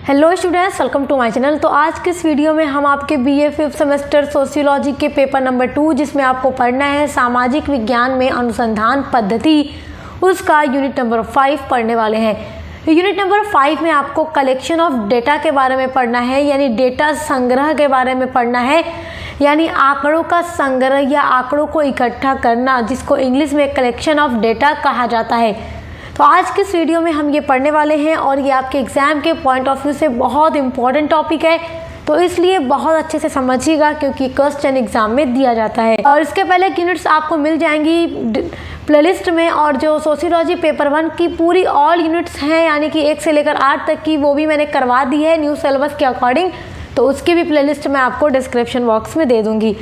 Hello students, welcome to my channel. तो आज के इस वीडियो में हम आपके बीए 5th सेमेस्टर सोशियोलॉजी के पेपर नंबर 2 जिसमें आपको पढ़ना है सामाजिक विज्ञान में अनुसंधान पद्धति, उसका यूनिट नंबर 5 पढ़ने वाले हैं। यूनिट नंबर 5 में आपको कलेक्शन ऑफ डेटा के बारे में पढ़ना है, यानी डेटा संग्रह के बारे में पढ़ना है, यानी आंकड़ों का संग्रह या आंकड़ों को इकट्ठा करना, जिसको इंग्लिश में कलेक्शन ऑफ डेटा कहा जाता है। तो आज के इस वीडियो में हम ये पढ़ने वाले हैं और ये आपके एग्ज़ाम के पॉइंट ऑफ व्यू से बहुत इंपॉर्टेंट टॉपिक है, तो इसलिए बहुत अच्छे से समझिएगा क्योंकि क्वेश्चन एग्जाम में दिया जाता है। और इसके पहले यूनिट्स आपको मिल जाएंगी प्लेलिस्ट में, और जो सोशियोलॉजी पेपर 1 की पूरी ऑल यूनिट्स हैं यानी कि 1 से लेकर 8 तक की, वो भी मैंने करवा दी है न्यू सिलेबस के अकॉर्डिंग, तो उसकी भी प्लेलिस्ट मैं आपको डिस्क्रिप्शन बॉक्स में दे दूंगी।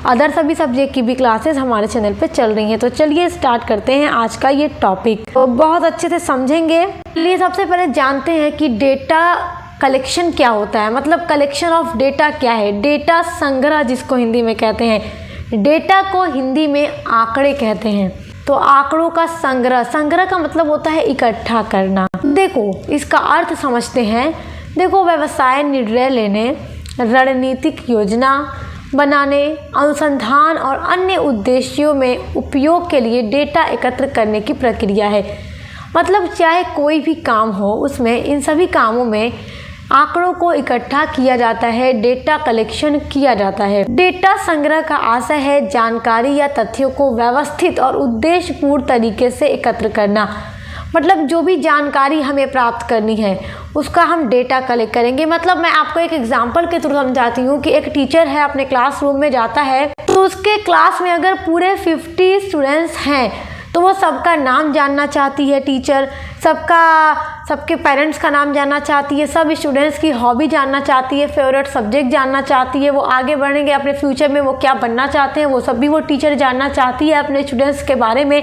अदर सभी सब्जेक्ट की भी क्लासेस हमारे चैनल पे चल रही हैं। तो चलिए स्टार्ट करते हैं आज का ये टॉपिक, तो बहुत अच्छे से समझेंगे। चलिए सबसे पहले जानते हैं कि डेटा कलेक्शन क्या होता है, मतलब कलेक्शन ऑफ डेटा क्या है। डेटा संग्रह जिसको हिंदी में कहते हैं, डेटा को हिंदी में आंकड़े कहते हैं। तो आंकड़ों का संग्रह, संग्रह का मतलब होता है इकट्ठा करना। देखो इसका अर्थ समझते हैं। देखो व्यवसाय निर्णय लेने, रणनीतिक योजना बनाने, अनुसंधान और अन्य उद्देश्यों में उपयोग के लिए डेटा एकत्र करने की प्रक्रिया है। मतलब चाहे कोई भी काम हो, उसमें इन सभी कामों में आंकड़ों को इकट्ठा किया जाता है, डेटा कलेक्शन किया जाता है। डेटा संग्रह का आशय है जानकारी या तथ्यों को व्यवस्थित और उद्देश्यपूर्ण तरीके से एकत्र करना। मतलब जो भी जानकारी हमें प्राप्त करनी है उसका हम डेटा कलेक्ट करेंगे। मतलब मैं आपको एक एग्जांपल के थ्रू समझाती हूँ कि एक टीचर है, अपने क्लासरूम में जाता है, तो उसके क्लास में अगर पूरे 50 स्टूडेंट्स हैं तो वो सबका नाम जानना चाहती है टीचर, सबके पेरेंट्स का नाम जानना चाहती है, सब स्टूडेंट्स की हॉबी जानना चाहती है, फेवरेट सब्जेक्ट जानना चाहती है, वो आगे बढ़ेंगे अपने फ्यूचर में वो क्या बनना चाहते हैं वो सब भी वो टीचर जानना चाहती है अपने स्टूडेंट्स के बारे में।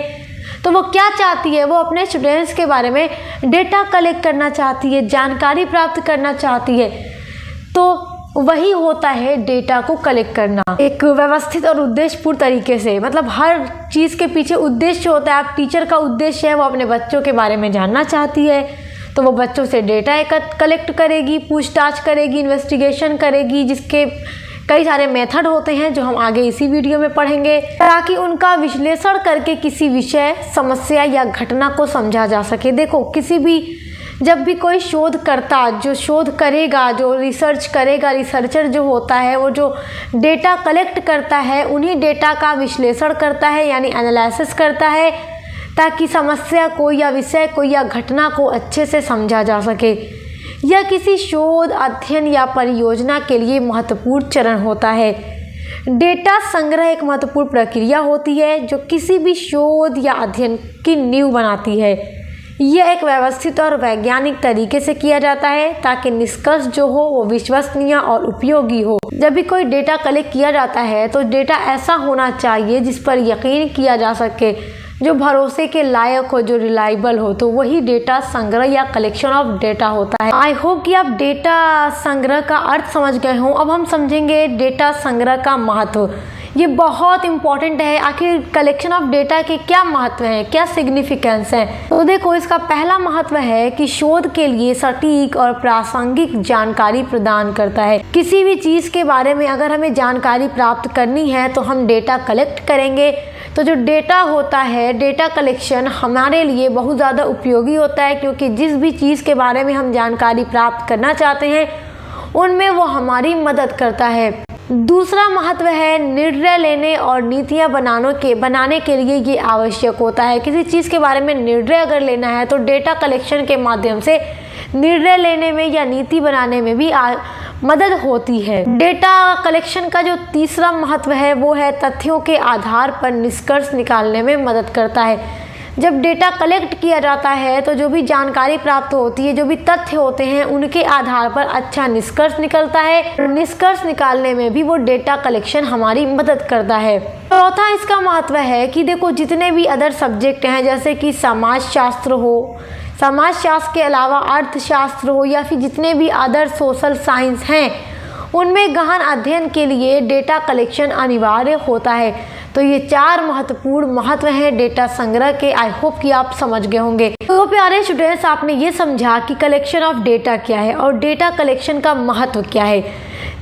तो वो क्या चाहती है, वो अपने स्टूडेंट्स के बारे में डेटा कलेक्ट करना चाहती है, जानकारी प्राप्त करना चाहती है। तो वही होता है डेटा को कलेक्ट करना एक व्यवस्थित और उद्देश्यपूर्ण तरीके से। मतलब हर चीज़ के पीछे उद्देश्य होता है। आप टीचर का उद्देश्य है वो अपने बच्चों के बारे में जानना चाहती है, तो वो बच्चों से डेटा कलेक्ट करेगी, पूछताछ करेगी, इन्वेस्टिगेशन करेगी, जिसके कई सारे मेथड होते हैं जो हम आगे इसी वीडियो में पढ़ेंगे, ताकि उनका विश्लेषण करके किसी विषय, समस्या या घटना को समझा जा सके। देखो जब भी कोई शोधकर्ता जो शोध करेगा, जो रिसर्च करेगा, रिसर्चर जो होता है वो जो डेटा कलेक्ट करता है उन्हीं डेटा का विश्लेषण करता है, यानी एनालिसिस करता है, ताकि समस्या को या विषय को या घटना को अच्छे से समझा जा सके। यह किसी शोध, अध्ययन या परियोजना के लिए महत्वपूर्ण चरण होता है। डेटा संग्रह एक महत्वपूर्ण प्रक्रिया होती है जो किसी भी शोध या अध्ययन की नींव बनाती है। यह एक व्यवस्थित और वैज्ञानिक तरीके से किया जाता है ताकि निष्कर्ष जो हो वो विश्वसनीय और उपयोगी हो। जब भी कोई डेटा कलेक्ट किया जाता है तो डेटा ऐसा होना चाहिए जिस पर यकीन किया जा सके, जो भरोसे के लायक हो, जो रिलायबल हो, तो वही डेटा संग्रह या कलेक्शन ऑफ डेटा होता है। आई होप कि आप डेटा संग्रह का अर्थ समझ गए हों। अब हम समझेंगे डेटा संग्रह का महत्व। ये बहुत इंपॉर्टेंट है। आखिर कलेक्शन ऑफ डेटा के क्या महत्व है, क्या सिग्निफिकेंस है। तो देखो इसका पहला महत्व है कि शोध के लिए सटीक और प्रासंगिक जानकारी प्रदान करता है। किसी भी चीज़ के बारे में अगर हमें जानकारी प्राप्त करनी है तो हम डेटा कलेक्ट करेंगे। तो जो डेटा होता है, डेटा कलेक्शन हमारे लिए बहुत ज़्यादा उपयोगी होता है, क्योंकि जिस भी चीज़ के बारे में हम जानकारी प्राप्त करना चाहते हैं उनमें वो हमारी मदद करता है। दूसरा महत्व है निर्णय लेने और नीतियाँ बनाने के लिए ये आवश्यक होता है। किसी चीज़ के बारे में निर्णय अगर लेना है तो डेटा कलेक्शन के माध्यम से निर्णय लेने में या नीति बनाने में भी मदद होती है। डेटा कलेक्शन का जो तीसरा महत्व है वो है तथ्यों के आधार पर निष्कर्ष निकालने में मदद करता है। जब डेटा कलेक्ट किया जाता है तो जो भी जानकारी प्राप्त होती है, जो भी तथ्य होते हैं, उनके आधार पर अच्छा निष्कर्ष निकलता है। निष्कर्ष निकालने में भी वो डेटा कलेक्शन हमारी मदद करता है। चौथा इसका महत्व है कि देखो जितने भी अदर सब्जेक्ट हैं, जैसे कि समाजशास्त्र हो, समाजशास्त्र के अलावा अर्थशास्त्र हो, या फिर जितने भी अदर सोशल साइंस हैं, उनमें गहन अध्ययन के लिए डेटा कलेक्शन अनिवार्य होता है। तो ये 4 महत्वपूर्ण महत्व हैं डेटा संग्रह के। आई होप कि आप समझ गए होंगे। तो प्यारे स्टूडेंट्स, आपने ये समझा कि कलेक्शन ऑफ डेटा क्या है और डेटा कलेक्शन का महत्व क्या है।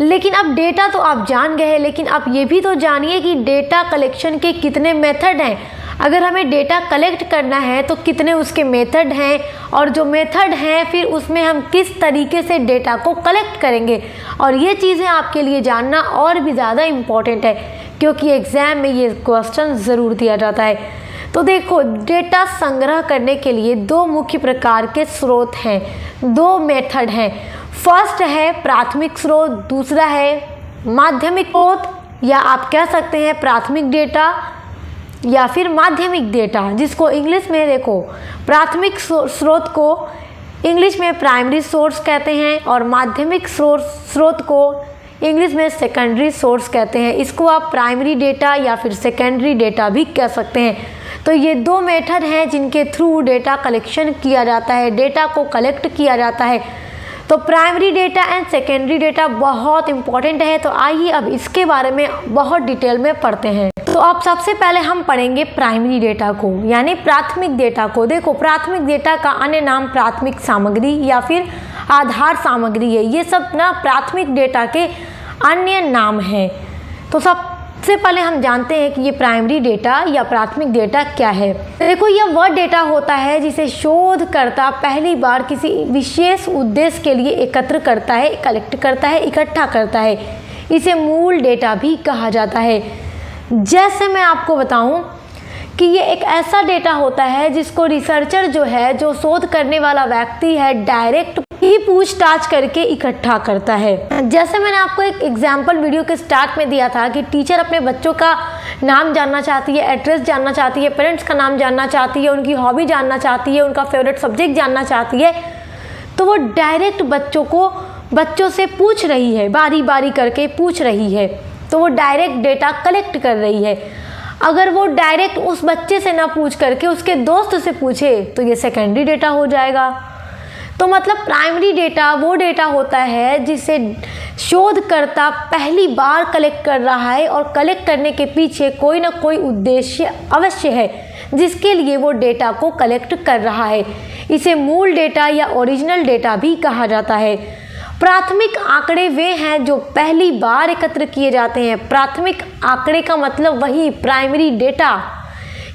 लेकिन अब डेटा तो आप जान गए हैं, लेकिन आप ये भी तो जानिए कि डेटा कलेक्शन के कितने मेथड हैं। अगर हमें डेटा कलेक्ट करना है तो कितने उसके मेथड हैं, और जो मेथड हैं फिर उसमें हम किस तरीके से डेटा को कलेक्ट करेंगे। और ये चीज़ें आपके लिए जानना और भी ज़्यादा इम्पॉर्टेंट है, क्योंकि एग्ज़ाम में ये क्वेश्चन ज़रूर दिया जाता है। तो देखो, डेटा संग्रह करने के लिए 2 मुख्य प्रकार के स्रोत हैं, 2 मेथड हैं। फर्स्ट है प्राथमिक स्रोत, दूसरा है माध्यमिक स्रोत, या आप कह सकते हैं प्राथमिक डेटा या फिर माध्यमिक डेटा, जिसको इंग्लिश में देखो प्राथमिक स्रोत को इंग्लिश में प्राइमरी सोर्स कहते हैं और माध्यमिक स्रोत को इंग्लिश में सेकेंडरी सोर्स कहते हैं। इसको आप प्राइमरी डेटा या फिर सेकेंडरी डेटा भी कह सकते हैं। तो ये 2 मेथड हैं जिनके थ्रू डेटा कलेक्शन किया जाता है, डेटा को कलेक्ट किया जाता है। तो primary data and secondary data बहुत इंपॉर्टेंट है। तो आइए अब इसके बारे में बहुत डिटेल में पढ़ते हैं। तो अब सबसे पहले हम पढ़ेंगे प्राइमरी डेटा को, यानी प्राथमिक डेटा को। देखो, प्राथमिक डेटा का अन्य नाम प्राथमिक सामग्री या फिर आधार सामग्री है। ये सब ना प्राथमिक डेटा के अन्य नाम हैं। तो सबसे पहले हम जानते हैं कि ये प्राइमरी डेटा या प्राथमिक डेटा क्या है। देखो, यह वह डेटा होता है जिसे शोधकर्ता पहली बार किसी विशेष उद्देश्य के लिए एकत्र करता है, कलेक्ट करता है, इकट्ठा करता है। इसे मूल डेटा भी कहा जाता है। जैसे मैं आपको बताऊं कि ये एक ऐसा डेटा होता है जिसको रिसर्चर जो शोध करने वाला व्यक्ति है, डायरेक्ट ही पूछताछ करके इकट्ठा करता है। जैसे मैंने आपको एक एग्जाम्पल वीडियो के स्टार्ट में दिया था कि टीचर अपने बच्चों का नाम जानना चाहती है, एड्रेस जानना चाहती है, पेरेंट्स का नाम जानना चाहती है, उनकी हॉबी जानना चाहती है, उनका फेवरेट सब्जेक्ट जानना चाहती है। तो वो डायरेक्ट बच्चों से पूछ रही है, बारी बारी करके पूछ रही है। तो वो डायरेक्ट डेटा कलेक्ट कर रही है। अगर वो डायरेक्ट उस बच्चे से ना पूछ करके उसके दोस्त से पूछे तो ये सेकेंडरी डेटा हो जाएगा। तो मतलब प्राइमरी डेटा वो डेटा होता है जिसे शोधकर्ता पहली बार कलेक्ट कर रहा है और कलेक्ट करने के पीछे कोई ना कोई उद्देश्य अवश्य है जिसके लिए वो डेटा को कलेक्ट कर रहा है। इसे मूल डेटा या ओरिजिनल डेटा भी कहा जाता है। प्राथमिक आंकड़े वे हैं जो पहली बार एकत्र किए जाते हैं। प्राथमिक आंकड़े का मतलब वही प्राइमरी डेटा।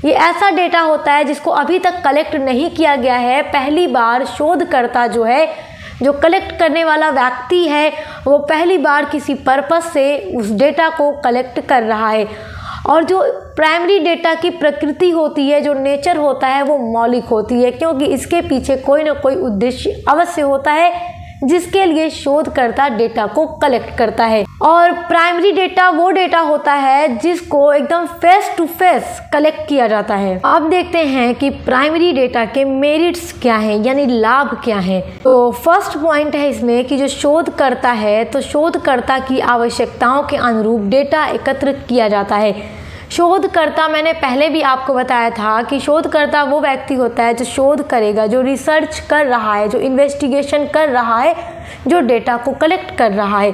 ये ऐसा डेटा होता है जिसको अभी तक कलेक्ट नहीं किया गया है। पहली बार शोधकर्ता जो कलेक्ट करने वाला व्यक्ति है, वो पहली बार किसी पर्पस से उस डेटा को कलेक्ट कर रहा है। और जो प्राइमरी डेटा की प्रकृति होती है, जो नेचर होता है, वो मौलिक होती है, क्योंकि इसके पीछे कोई ना कोई उद्देश्य अवश्य होता है जिसके लिए शोधकर्ता डेटा को कलेक्ट करता है। और प्राइमरी डेटा वो डेटा होता है जिसको एकदम फेस टू फेस कलेक्ट किया जाता है। अब देखते हैं कि प्राइमरी डेटा के मेरिट्स क्या हैं, यानी लाभ क्या हैं। तो फर्स्ट पॉइंट है इसमें कि जो शोधकर्ता है, तो शोधकर्ता की आवश्यकताओं के अनुरूप डेटा एकत्र किया जाता है। शोधकर्ता, मैंने पहले भी आपको बताया था कि शोधकर्ता वो व्यक्ति होता है जो शोध करेगा, जो रिसर्च कर रहा है, जो इन्वेस्टिगेशन कर रहा है, जो डेटा को कलेक्ट कर रहा है।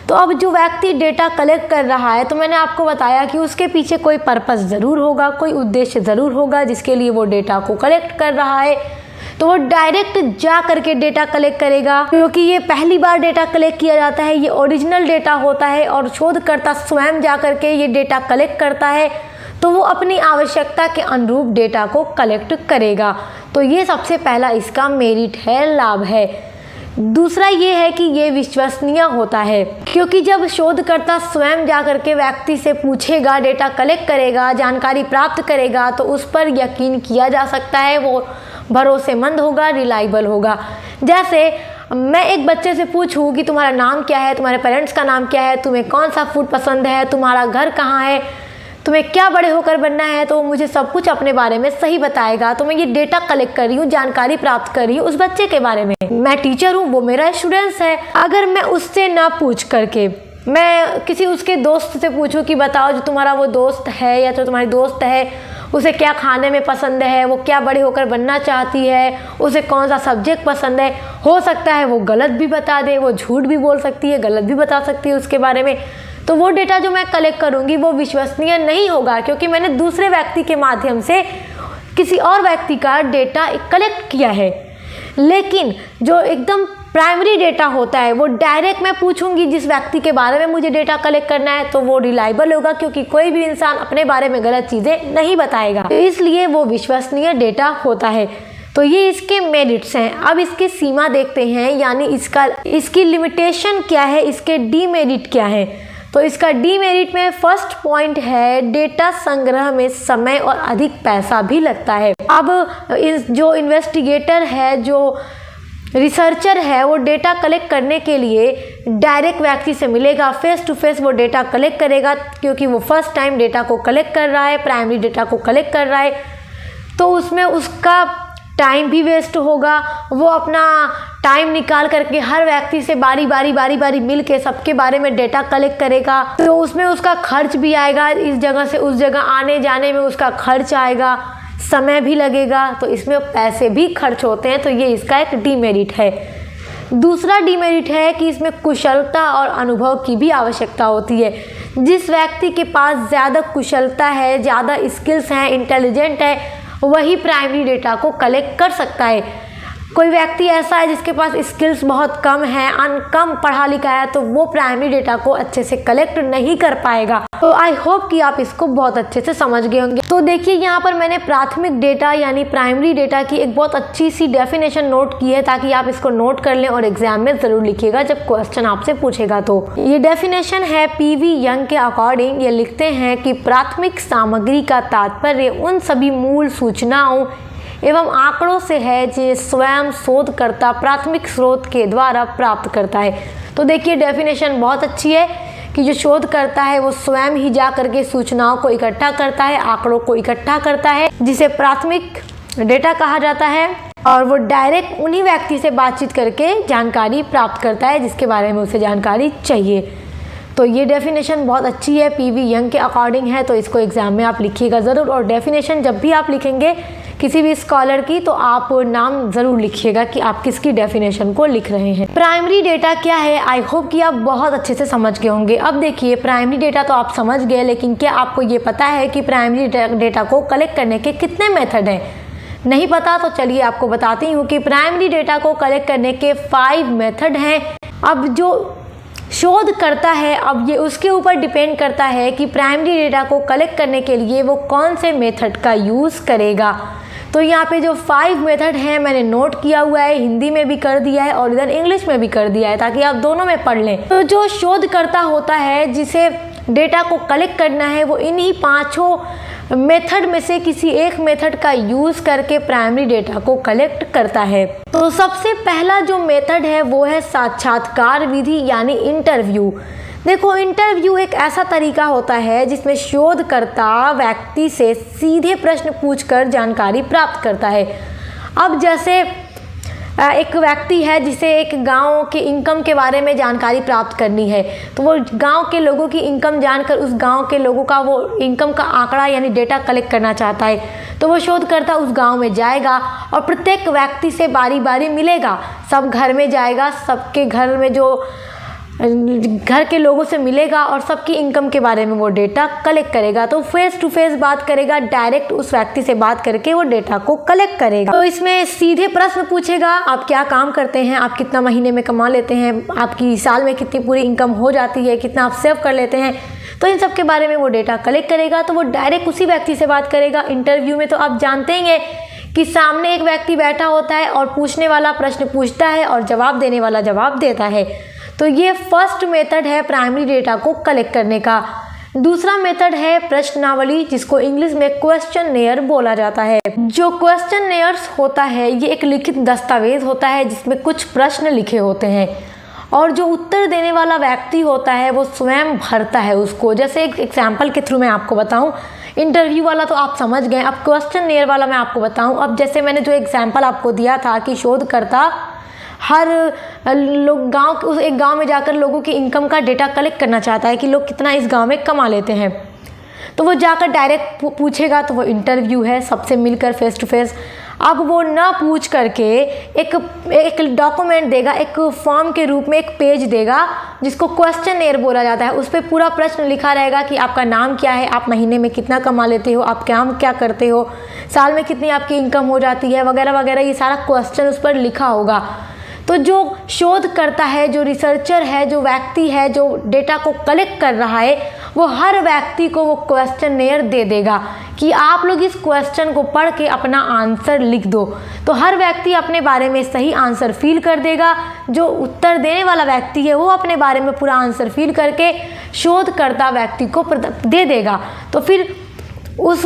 तो अब जो व्यक्ति डेटा कलेक्ट कर रहा है, तो मैंने आपको बताया कि उसके पीछे कोई पर्पस ज़रूर होगा, कोई उद्देश्य ज़रूर होगा जिसके लिए वो डेटा को कलेक्ट कर रहा है। तो वो डायरेक्ट जा करके डेटा कलेक्ट करेगा, क्योंकि ये पहली बार डेटा कलेक्ट किया जाता है, ये ओरिजिनल डेटा होता है और शोधकर्ता स्वयं जा करके ये डेटा कलेक्ट करता है। तो वो अपनी आवश्यकता के अनुरूप डेटा को कलेक्ट करेगा। तो ये सबसे पहला इसका मेरिट है, लाभ है। दूसरा ये है कि ये विश्वसनीय होता है, क्योंकि जब शोधकर्ता स्वयं जा करके व्यक्ति से पूछेगा, डेटा कलेक्ट करेगा, जानकारी प्राप्त करेगा, तो उस पर यकीन किया जा सकता है, वो भरोसेमंद होगा, रिलायबल होगा। जैसे मैं एक बच्चे से पूछूं कि तुम्हारा नाम क्या है, तुम्हारे पेरेंट्स का नाम क्या है, तुम्हें कौन सा फूड पसंद है, तुम्हारा घर कहाँ है, तुम्हें क्या बड़े होकर बनना है, तो मुझे सब कुछ अपने बारे में सही बताएगा। तो मैं ये डेटा कलेक्ट कर रही हूँ, जानकारी प्राप्त कर रही हूँ उस बच्चे के बारे में। मैं टीचर हूँ, वो मेरा स्टूडेंट्स है। अगर मैं उससे ना पूछ करके मैं किसी उसके दोस्त से पूछूं कि बताओ, जो तुम्हारा वो दोस्त है या जो तुम्हारी दोस्त है, उसे क्या खाने में पसंद है, वो क्या बड़े होकर बनना चाहती है, उसे कौन सा सब्जेक्ट पसंद है, हो सकता है वो गलत भी बता दे, वो झूठ भी बोल सकती है, गलत भी बता सकती है उसके बारे में। तो वो डेटा जो मैं कलेक्ट करूँगी वो विश्वसनीय नहीं होगा, क्योंकि मैंने दूसरे व्यक्ति के माध्यम से किसी और व्यक्ति का डेटा कलेक्ट किया है। लेकिन जो एकदम प्राइमरी डेटा होता है वो डायरेक्ट मैं पूछूंगी जिस व्यक्ति के बारे में मुझे डेटा कलेक्ट करना है, तो वो रिलायबल होगा, क्योंकि कोई भी इंसान अपने बारे में गलत चीज़ें नहीं बताएगा, तो इसलिए वो विश्वसनीय डेटा होता है। तो ये इसके मेरिट्स हैं। अब इसकी सीमा देखते हैं, यानी इसकी लिमिटेशन क्या है, इसके डीमेरिट क्या है। तो इसका डीमेरिट में फर्स्ट पॉइंट है डेटा संग्रह में समय और अधिक पैसा भी लगता है। अब जो इन्वेस्टिगेटर है, जो रिसर्चर है, वो डेटा कलेक्ट करने के लिए डायरेक्ट व्यक्ति से मिलेगा, फेस टू फेस वो डेटा कलेक्ट करेगा, क्योंकि वो फर्स्ट टाइम डेटा को कलेक्ट कर रहा है, प्राइमरी डेटा को कलेक्ट कर रहा है, तो उसमें उसका टाइम भी वेस्ट होगा। वो अपना टाइम निकाल करके हर व्यक्ति से बारी बारी मिल के सबके बारे में डेटा कलेक्ट करेगा, तो उसमें उसका खर्च भी आएगा, इस जगह से उस जगह आने जाने में उसका खर्च आएगा, समय भी लगेगा, तो इसमें पैसे भी खर्च होते हैं। तो ये इसका एक डीमेरिट है। दूसरा डीमेरिट है कि इसमें कुशलता और अनुभव की भी आवश्यकता होती है। जिस व्यक्ति के पास ज़्यादा कुशलता है, ज़्यादा स्किल्स हैं, इंटेलिजेंट है, वही प्राइमरी डेटा को कलेक्ट कर सकता है। कोई व्यक्ति ऐसा है जिसके पास स्किल्स बहुत कम है, कम पढ़ा लिखा है, तो वो प्राइमरी डेटा को अच्छे से कलेक्ट नहीं कर पाएगा। तो आई होप कि आप इसको बहुत अच्छे से समझ गए होंगे। तो देखिए यहाँ पर मैंने प्राथमिक डेटा यानी प्राइमरी डेटा की एक बहुत अच्छी सी डेफिनेशन नोट की है, ताकि आप इसको नोट कर लें और एग्जाम में ज़रूर लिखिएगा जब क्वेश्चन आपसे पूछेगा। तो ये डेफिनेशन है पीवी यंग के अकॉर्डिंग। ये लिखते हैं कि प्राथमिक सामग्री का तात्पर्य उन सभी मूल सूचनाओं एवं आंकड़ों से है जो स्वयं शोधकर्ता प्राथमिक स्रोत के द्वारा प्राप्त करता है। तो देखिए डेफिनेशन बहुत अच्छी है कि जो शोध करता है वो स्वयं ही जा करके सूचनाओं को इकट्ठा करता है, आंकड़ों को इकट्ठा करता है, जिसे प्राथमिक डेटा कहा जाता है, और वो डायरेक्ट उन्हीं व्यक्ति से बातचीत करके जानकारी प्राप्त करता है जिसके बारे में उसे जानकारी चाहिए। तो ये डेफिनेशन बहुत अच्छी है, पीवी यंग के अकॉर्डिंग है, तो इसको एग्जाम में आप लिखिएगा ज़रूर। और डेफिनेशन जब भी आप लिखेंगे किसी भी स्कॉलर की, तो आप नाम ज़रूर लिखिएगा कि आप किसकी डेफिनेशन को लिख रहे हैं। प्राइमरी डेटा क्या है, आई होप कि आप बहुत अच्छे से समझ गए होंगे। अब देखिए प्राइमरी डेटा तो आप समझ गए, लेकिन क्या आपको ये पता है कि प्राइमरी डेटा को कलेक्ट करने के कितने मेथड हैं? नहीं पता तो चलिए आपको बताती हूँ कि प्राइमरी डेटा को कलेक्ट करने के 5 मेथड हैं। अब जो शोध करता है, अब ये उसके ऊपर डिपेंड करता है कि प्राइमरी डेटा को कलेक्ट करने के लिए वो कौन से मेथड का यूज़ करेगा। तो यहाँ पे जो 5 मेथड हैं मैंने नोट किया हुआ है, हिंदी में भी कर दिया है और इधर इंग्लिश में भी कर दिया है, ताकि आप दोनों में पढ़ लें। तो जो शोधकर्ता होता है जिसे डेटा को कलेक्ट करना है, वो इन्हीं 5 मेथड में से किसी एक मेथड का यूज़ करके प्राइमरी डेटा को कलेक्ट करता है। तो सबसे पहला जो मेथड है वो है साक्षात्कार विधि यानी इंटरव्यू। देखो इंटरव्यू एक ऐसा तरीका होता है जिसमें शोधकर्ता व्यक्ति से सीधे प्रश्न पूछकर जानकारी प्राप्त करता है। अब जैसे एक व्यक्ति है जिसे एक गांव के इनकम के बारे में जानकारी प्राप्त करनी है, तो वो गांव के लोगों की इनकम जानकर उस गांव के लोगों का वो इनकम का आंकड़ा यानी डेटा कलेक्ट करना चाहता है। तो वो शोधकर्ता उस गांव में जाएगा और प्रत्येक व्यक्ति से बारी बारी मिलेगा, सब घर में जाएगा, सबके घर में जो घर के लोगों से मिलेगा और सबकी इनकम के बारे में वो डेटा कलेक्ट करेगा। तो फेस टू फेस बात करेगा, डायरेक्ट उस व्यक्ति से बात करके वो डेटा को कलेक्ट करेगा। तो इसमें सीधे प्रश्न पूछेगा, आप क्या काम करते हैं, आप कितना महीने में कमा लेते हैं, आपकी साल में कितनी पूरी इनकम हो जाती है, कितना आप सेव कर लेते हैं, तो इन सब के बारे में वो डेटा कलेक्ट करेगा। तो वो डायरेक्ट उसी व्यक्ति से बात करेगा। इंटरव्यू में तो आप जानते ही हैं कि सामने एक व्यक्ति बैठा होता है और पूछने वाला प्रश्न पूछता है और जवाब देने वाला जवाब देता है। तो ये फर्स्ट मेथड है प्राइमरी डेटा को कलेक्ट करने का। दूसरा मेथड है प्रश्नावली, जिसको इंग्लिश में क्वेश्चननेयर बोला जाता है। जो क्वेश्चननेयर्स होता है ये एक लिखित दस्तावेज होता है जिसमें कुछ प्रश्न लिखे होते हैं और जो उत्तर देने वाला व्यक्ति होता है वो स्वयं भरता है उसको। जैसे एक एग्जाम्पल के थ्रू मैं आपको बताऊं, इंटरव्यू वाला तो आप समझ गए, अब क्वेश्चननेयर वाला मैं आपको बताऊं। अब जैसे मैंने जो एग्जाम्पल आपको दिया था कि शोधकर्ता हर लोग एक गांव में जाकर लोगों की इनकम का डेटा कलेक्ट करना चाहता है कि लोग कितना इस गांव में कमा लेते हैं, तो वो जाकर डायरेक्ट पूछेगा, तो वो इंटरव्यू है, सबसे मिलकर फेस टू फेस। अब वो ना पूछ करके एक डॉक्यूमेंट देगा, एक फॉर्म के रूप में एक पेज देगा जिसको क्वेश्चनएयर बोला जाता है। उस पर पूरा प्रश्न लिखा रहेगा कि आपका नाम क्या है, आप महीने में कितना कमा लेते हो, आप काम क्या करते हो, साल में कितनी आपकी इनकम हो जाती है, वगैरह वगैरह। ये सारा क्वेश्चन उस पर लिखा होगा। तो जो शोध करता है, जो रिसर्चर है, जो व्यक्ति है जो डेटा को कलेक्ट कर रहा है, वो हर व्यक्ति को वो क्वेश्चनएयर दे देगा कि आप लोग इस क्वेश्चन को पढ़ के अपना आंसर लिख दो। तो हर व्यक्ति अपने बारे में सही आंसर फिल कर देगा। जो उत्तर देने वाला व्यक्ति है वो अपने बारे में पूरा आंसर फिल करके शोधकर्ता व्यक्ति को दे देगा। तो फिर उस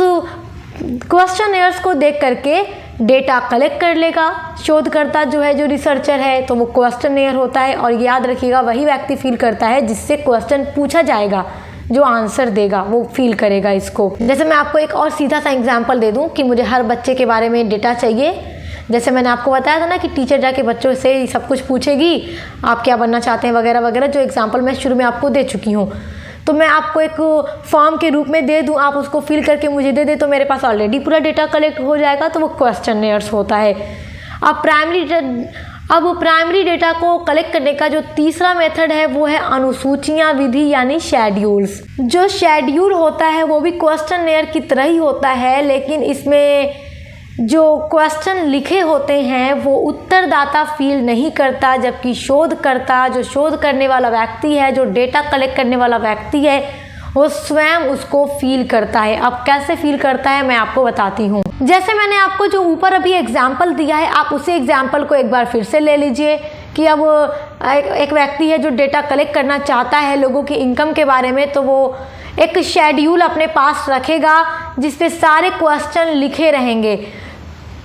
क्वेश्चनएयर्स को देख करके डेटा कलेक्ट कर लेगा शोधकर्ता जो है, जो रिसर्चर है। तो वो क्वेश्चनएयर होता है, और याद रखिएगा वही व्यक्ति फिल करता है जिससे क्वेश्चन पूछा जाएगा, जो आंसर देगा वो फिल करेगा इसको। जैसे मैं आपको एक और सीधा सा एग्जांपल दे दूं कि मुझे हर बच्चे के बारे में डेटा चाहिए। जैसे मैंने आपको बताया था ना कि टीचर जाके बच्चों से सब कुछ पूछेगी, आप क्या बनना चाहते हैं वगैरह वगैरह, जो एग्जाम्पल मैं शुरू में आपको दे चुकी हूँ। तो मैं आपको एक फॉर्म के रूप में दे दूं, आप उसको फिल करके मुझे दे दे, तो मेरे पास ऑलरेडी पूरा डेटा कलेक्ट हो जाएगा। तो वो क्वेश्चनएयर्स होता है। अब प्राइमरी डेटा को कलेक्ट करने का जो तीसरा मेथड है वो है अनुसूचियां विधि यानी शेड्यूल्स। जो शेड्यूल होता है वो भी क्वेश्चनएयर की तरह ही होता है, लेकिन इसमें जो क्वेश्चन लिखे होते हैं वो उत्तरदाता फील नहीं करता, जबकि शोधकर्ता, जो शोध करने वाला व्यक्ति है, जो डेटा कलेक्ट करने वाला व्यक्ति है, वो स्वयं उसको फील करता है। अब कैसे फील करता है मैं आपको बताती हूँ। जैसे मैंने आपको जो ऊपर अभी एग्जाम्पल दिया है, आप उसी एग्जाम्पल को एक बार फिर से ले लीजिए कि अब एक व्यक्ति है जो डेटा कलेक्ट करना चाहता है लोगों की इनकम के बारे में। तो वो एक शेड्यूल अपने पास रखेगा जिसपे सारे क्वेश्चन लिखे रहेंगे।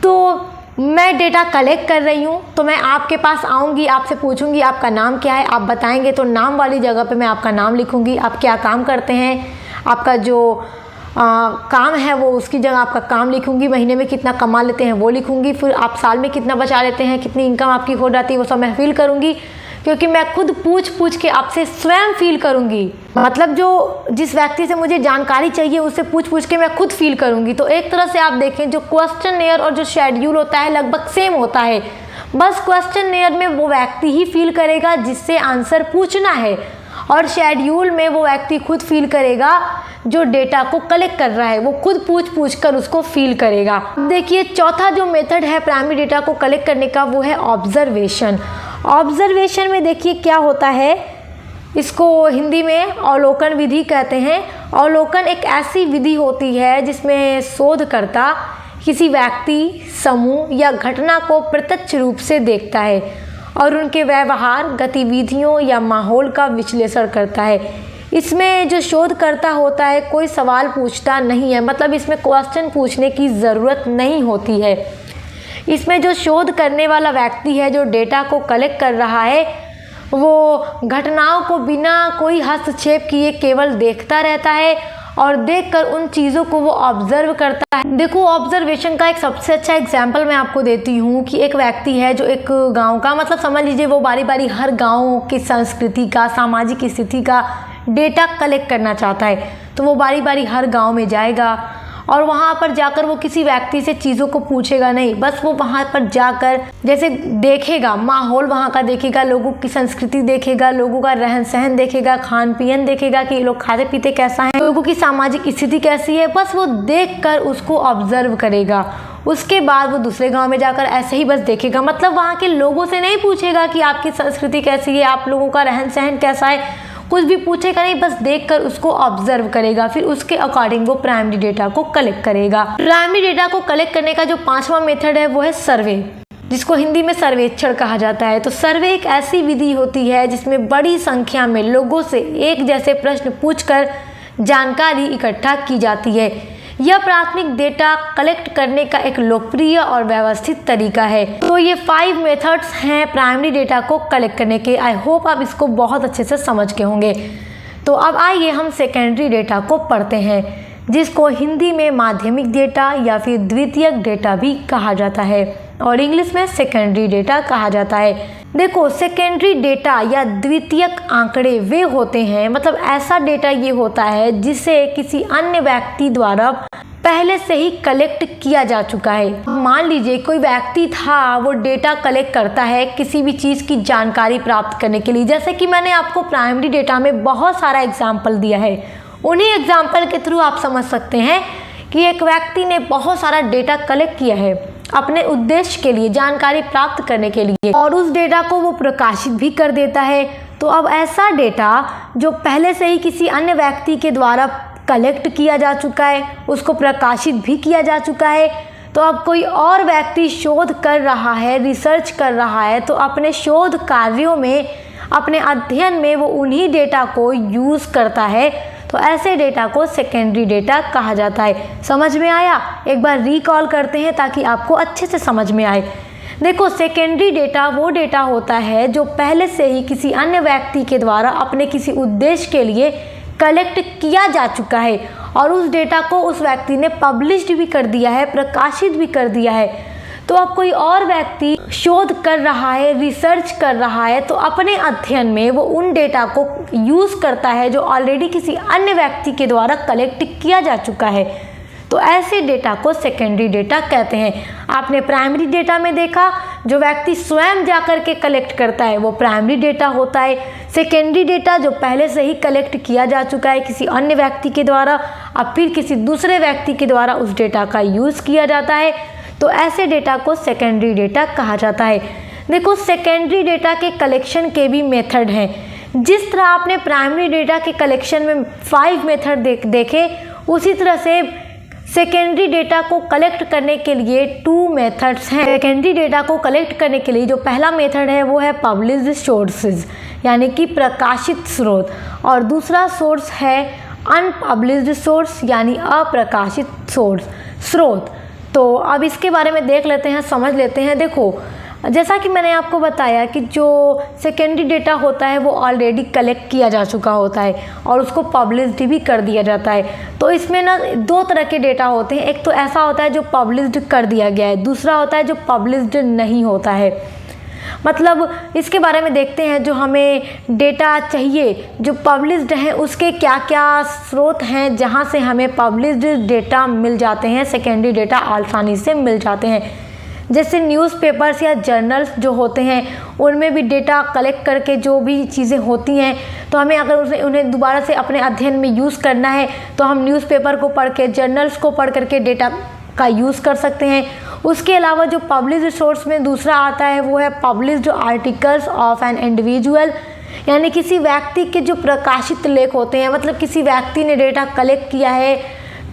तो मैं डेटा कलेक्ट कर रही हूँ, तो मैं आपके पास आऊँगी, आपसे पूछूंगी आपका नाम क्या है, आप बताएंगे तो नाम वाली जगह पे मैं आपका नाम लिखूंगी, आप क्या काम करते हैं, आपका जो काम है वो उसकी जगह आपका काम लिखूंगी, महीने में कितना कमा लेते हैं वो लिखूंगी, फिर आप साल में कितना बचा लेते हैं, कितनी इनकम आपकी हो जाती है, वो सब मैं फिल करूँगी। क्योंकि मैं खुद पूछ के आपसे स्वयं फील करूँगी। मतलब जो जिस व्यक्ति से मुझे जानकारी चाहिए उससे पूछ के मैं खुद फील करूँगी। तो एक तरह से आप देखें जो क्वेश्चनएयर और जो शेड्यूल होता है लगभग सेम होता है। बस क्वेश्चनएयर में वो व्यक्ति ही फील करेगा जिससे आंसर पूछना है, और शेड्यूल में वो व्यक्ति खुद फील करेगा जो डेटा को कलेक्ट कर रहा है, वो खुद पूछ कर उसको फील करेगा। देखिए चौथा जो मेथड है प्राइमरी डेटा को कलेक्ट करने का वो है ऑब्जर्वेशन। ऑब्जर्वेशन में देखिए क्या होता है, इसको हिंदी में अवलोकन विधि कहते हैं। अवलोकन एक ऐसी विधि होती है जिसमें शोधकर्ता किसी व्यक्ति, समूह या घटना को प्रत्यक्ष रूप से देखता है और उनके व्यवहार, गतिविधियों या माहौल का विश्लेषण करता है। इसमें जो शोधकर्ता होता है कोई सवाल पूछता नहीं है, मतलब इसमें क्वेश्चन पूछने की ज़रूरत नहीं होती है। इसमें जो शोध करने वाला व्यक्ति है, जो डेटा को कलेक्ट कर रहा है, वो घटनाओं को बिना कोई हस्तक्षेप किए केवल देखता रहता है और देखकर उन चीज़ों को वो ऑब्जर्व करता है। देखो ऑब्जर्वेशन का एक सबसे अच्छा एग्जाम्पल मैं आपको देती हूँ कि एक व्यक्ति है जो एक गांव का, मतलब समझ लीजिए वो बारी बारी हर गांव की संस्कृति का, सामाजिक स्थिति का डेटा कलेक्ट करना चाहता है। तो वो बारी बारी हर गांव में जाएगा और वहाँ पर जाकर वो किसी व्यक्ति से चीज़ों को पूछेगा नहीं, बस वो वहाँ पर जाकर जैसे देखेगा, माहौल वहाँ का देखेगा, लोगों की संस्कृति देखेगा, लोगों का रहन सहन देखेगा, खान पीन देखेगा कि लोग खाते पीते कैसा है, लोगों की सामाजिक स्थिति कैसी है, बस वो देखकर उसको ऑब्जर्व करेगा। उसके बाद वो दूसरे गांव में जाकर ऐसे ही बस देखेगा, मतलब वहाँ के लोगों से नहीं पूछेगा कि आपकी संस्कृति कैसी है, आप लोगों का रहन सहन कैसा है, कुछ भी पूछेगा नहीं, बस देखकर उसको ऑब्जर्व करेगा। फिर उसके अकॉर्डिंग वो प्राइमरी डेटा को कलेक्ट करेगा। प्राइमरी डेटा को कलेक्ट करने का जो पांचवा मेथड है वो है सर्वे, जिसको हिंदी में सर्वेक्षण कहा जाता है। तो सर्वे एक ऐसी विधि होती है जिसमें बड़ी संख्या में लोगों से एक जैसे प्रश्न पूछकर जानकारी इकट्ठा की जाती है। यह प्राथमिक डेटा कलेक्ट करने का एक लोकप्रिय और व्यवस्थित तरीका है। तो ये 5 मेथड्स हैं प्राइमरी डेटा को कलेक्ट करने के। आई होप आप इसको बहुत अच्छे से समझ के होंगे। तो अब आइए हम सेकेंडरी डेटा को पढ़ते हैं, जिसको हिंदी में माध्यमिक डेटा या फिर द्वितीयक डेटा भी कहा जाता है और इंग्लिश में सेकेंडरी डेटा कहा जाता है। देखो सेकेंडरी डेटा या द्वितीयक आंकड़े वे होते हैं, मतलब ऐसा डेटा ये होता है जिसे किसी अन्य व्यक्ति द्वारा पहले से ही कलेक्ट किया जा चुका है। मान लीजिए कोई व्यक्ति था, वो डेटा कलेक्ट करता है किसी भी चीज़ की जानकारी प्राप्त करने के लिए। जैसे कि मैंने आपको प्राइमरी डेटा में बहुत सारा एग्जाम्पल दिया है, उन्हीं एग्जाम्पल के थ्रू आप समझ सकते हैं कि एक व्यक्ति ने बहुत सारा डेटा कलेक्ट किया है अपने उद्देश्य के लिए, जानकारी प्राप्त करने के लिए, और उस डेटा को वो प्रकाशित भी कर देता है। तो अब ऐसा डेटा जो पहले से ही किसी अन्य व्यक्ति के द्वारा कलेक्ट किया जा चुका है, उसको प्रकाशित भी किया जा चुका है, तो अब कोई और व्यक्ति शोध कर रहा है, रिसर्च कर रहा है, तो अपने शोध कार्यों में, अपने अध्ययन में वो उन्हीं डेटा को यूज़ करता है। तो ऐसे डेटा को सेकेंडरी डेटा कहा जाता है। समझ में आया? एक बार रिकॉल करते हैं ताकि आपको अच्छे से समझ में आए। देखो, सेकेंडरी डेटा वो डेटा होता है जो पहले से ही किसी अन्य व्यक्ति के द्वारा अपने किसी उद्देश्य के लिए कलेक्ट किया जा चुका है और उस डेटा को उस व्यक्ति ने पब्लिश्ड भी कर दिया है, प्रकाशित भी कर दिया है। तो अब कोई और व्यक्ति शोध कर रहा है, रिसर्च कर रहा है, तो अपने अध्ययन में वो उन डेटा को यूज़ करता है जो ऑलरेडी किसी अन्य व्यक्ति के द्वारा कलेक्ट किया जा चुका है। तो ऐसे डेटा को सेकेंडरी डेटा कहते हैं। आपने प्राइमरी डेटा में देखा, जो व्यक्ति स्वयं जाकर के कलेक्ट करता है वो प्राइमरी डेटा होता है। सेकेंडरी डेटा जो पहले से ही कलेक्ट किया जा चुका है किसी अन्य व्यक्ति के द्वारा, अब फिर किसी दूसरे व्यक्ति के द्वारा उस डेटा का यूज़ किया जाता है, तो ऐसे डेटा को सेकेंडरी डेटा कहा जाता है। देखो, सेकेंडरी डेटा के कलेक्शन के भी मेथड हैं। जिस तरह आपने प्राइमरी डेटा के कलेक्शन में 5 मेथड देखे, उसी तरह से सेकेंडरी डेटा को कलेक्ट करने के लिए 2 मेथड्स हैं। सेकेंडरी डेटा को कलेक्ट करने के लिए जो पहला मेथड है वो है पब्लिश्ड सोर्सेज, यानी कि प्रकाशित स्रोत, और दूसरा सोर्स है अनपब्लिश्ड सोर्स, यानी अप्रकाशित स्रोत। तो अब इसके बारे में देख लेते हैं, समझ लेते हैं। देखो, जैसा कि मैंने आपको बताया कि जो सेकेंडरी डेटा होता है वो ऑलरेडी कलेक्ट किया जा चुका होता है और उसको पब्लिश्ड भी कर दिया जाता है। तो इसमें ना 2 तरह के डेटा होते हैं। एक तो ऐसा होता है जो पब्लिश्ड कर दिया गया है, दूसरा होता है जो पब्लिश्ड नहीं होता है। मतलब इसके बारे में देखते हैं, जो हमें डेटा चाहिए जो पब्लिश्ड हैं उसके क्या क्या स्रोत हैं जहां से हमें पब्लिश्ड डेटा मिल जाते हैं, सेकेंडरी डेटा आसानी से मिल जाते हैं। जैसे न्यूज़पेपर्स या जर्नल्स जो होते हैं उनमें भी डेटा कलेक्ट करके जो भी चीज़ें होती हैं, तो हमें अगर उन्हें दोबारा से अपने अध्ययन में यूज़ करना है तो हम न्यूज़पेपर को पढ़ के, जर्नल्स को पढ़ करके डेटा का यूज़ कर सकते हैं। उसके अलावा जो पब्लिश्ड सोर्स में दूसरा आता है वो है published articles of an individual, यानी किसी व्यक्ति के जो प्रकाशित लेख होते हैं। मतलब किसी व्यक्ति ने डेटा कलेक्ट किया है,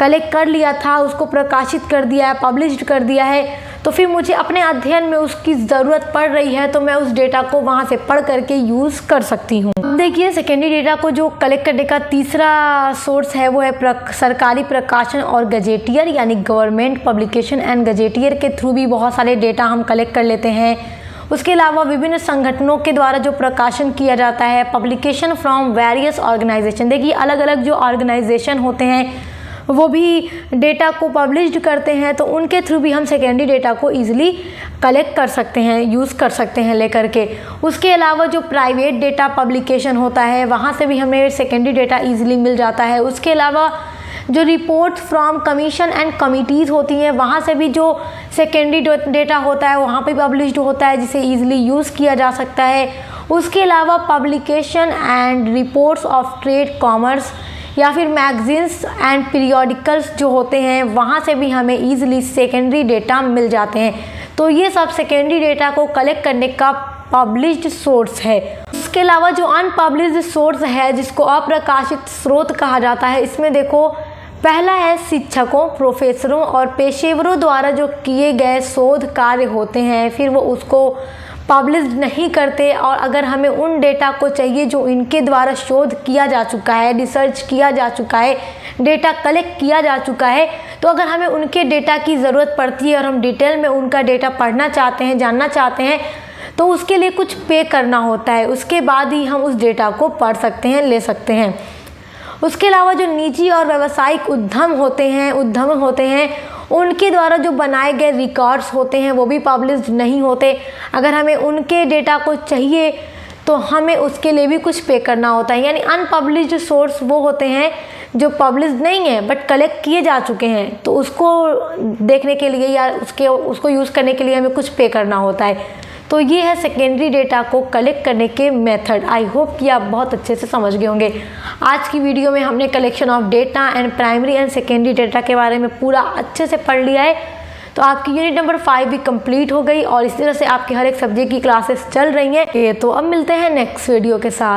कलेक्ट कर लिया था, उसको प्रकाशित कर दिया है, पब्लिश्ड कर दिया है, तो फिर मुझे अपने अध्ययन में उसकी ज़रूरत पड़ रही है तो मैं उस डेटा को वहाँ से पढ़ करके यूज़ कर सकती हूँ। देखिए, सेकेंडरी डेटा को जो कलेक्ट करने का तीसरा सोर्स है वो है सरकारी प्रकाशन और गजेटियर, यानी गवर्नमेंट पब्लिकेशन एंड गजेटियर के थ्रू भी बहुत सारे डेटा हम कलेक्ट कर लेते हैं। उसके अलावा विभिन्न संगठनों के द्वारा जो प्रकाशन किया जाता है, पब्लिकेशन फ्रॉम वेरियस ऑर्गेनाइजेशन। देखिए, अलग अलग जो ऑर्गेनाइजेशन होते हैं वो भी डेटा को पब्लिश्ड करते हैं, तो उनके थ्रू भी हम सेकेंडरी डेटा को ईजिली कलेक्ट कर सकते हैं, यूज़ कर सकते हैं लेकर के। उसके अलावा जो प्राइवेट डेटा पब्लिकेशन होता है वहाँ से भी हमें सेकेंडरी डेटा ईजिली मिल जाता है। उसके अलावा जो report from commission and committees होती हैं वहाँ से भी जो सेकेंडरी डेटा होता है वहाँ पे पब्लिश्ड होता है, जिसे ईजिली यूज़ किया जा सकता है। उसके अलावा publication and reports of trade commerce या फिर मैगजीन्स एंड पीरियोडिकल्स जो होते हैं वहाँ से भी हमें ईजिली सेकेंडरी डेटा मिल जाते हैं। तो ये सब सेकेंडरी डेटा को कलेक्ट करने का पब्लिश्ड सोर्स है। उसके अलावा जो अनपब्लिश्ड सोर्स है जिसको अप्रकाशित स्रोत कहा जाता है, इसमें देखो, पहला है शिक्षकों, प्रोफेसरों और पेशेवरों द्वारा जो किए गए शोध कार्य होते हैं, फिर वो उसको पब्लिश नहीं करते, और अगर हमें उन डेटा को चाहिए जो इनके द्वारा शोध किया जा चुका है, रिसर्च किया जा चुका है, डेटा कलेक्ट किया जा चुका है, तो अगर हमें उनके डेटा की ज़रूरत पड़ती है और हम डिटेल में उनका डेटा पढ़ना चाहते हैं, जानना चाहते हैं, तो उसके लिए कुछ पे करना होता है। उसके बाद ही हम उस डेटा को पढ़ सकते हैं, ले सकते हैं। उसके अलावा जो निजी और व्यावसायिक उद्यम होते हैं उनके द्वारा जो बनाए गए रिकॉर्ड्स होते हैं वो भी पब्लिश्ड नहीं होते। अगर हमें उनके डेटा को चाहिए तो हमें उसके लिए भी कुछ पे करना होता है। यानी अनपब्लिश्ड सोर्स वो होते हैं जो पब्लिश नहीं है बट कलेक्ट किए जा चुके हैं, तो उसको देखने के लिए या उसको यूज़ करने के लिए हमें कुछ पे करना होता है। तो ये है सेकेंडरी डेटा को कलेक्ट करने के मेथड। आई होप कि आप बहुत अच्छे से समझ गए होंगे। आज की वीडियो में हमने collection of data and primary and secondary data के बारे में पूरा अच्छे से पढ़ लिया है। तो आपकी यूनिट नंबर 5 भी कंप्लीट हो गई और इस तरह से आपके हर एक सब्जेक्ट की क्लासेस चल रही हैं। तो अब मिलते हैं नेक्स्ट वीडियो के साथ।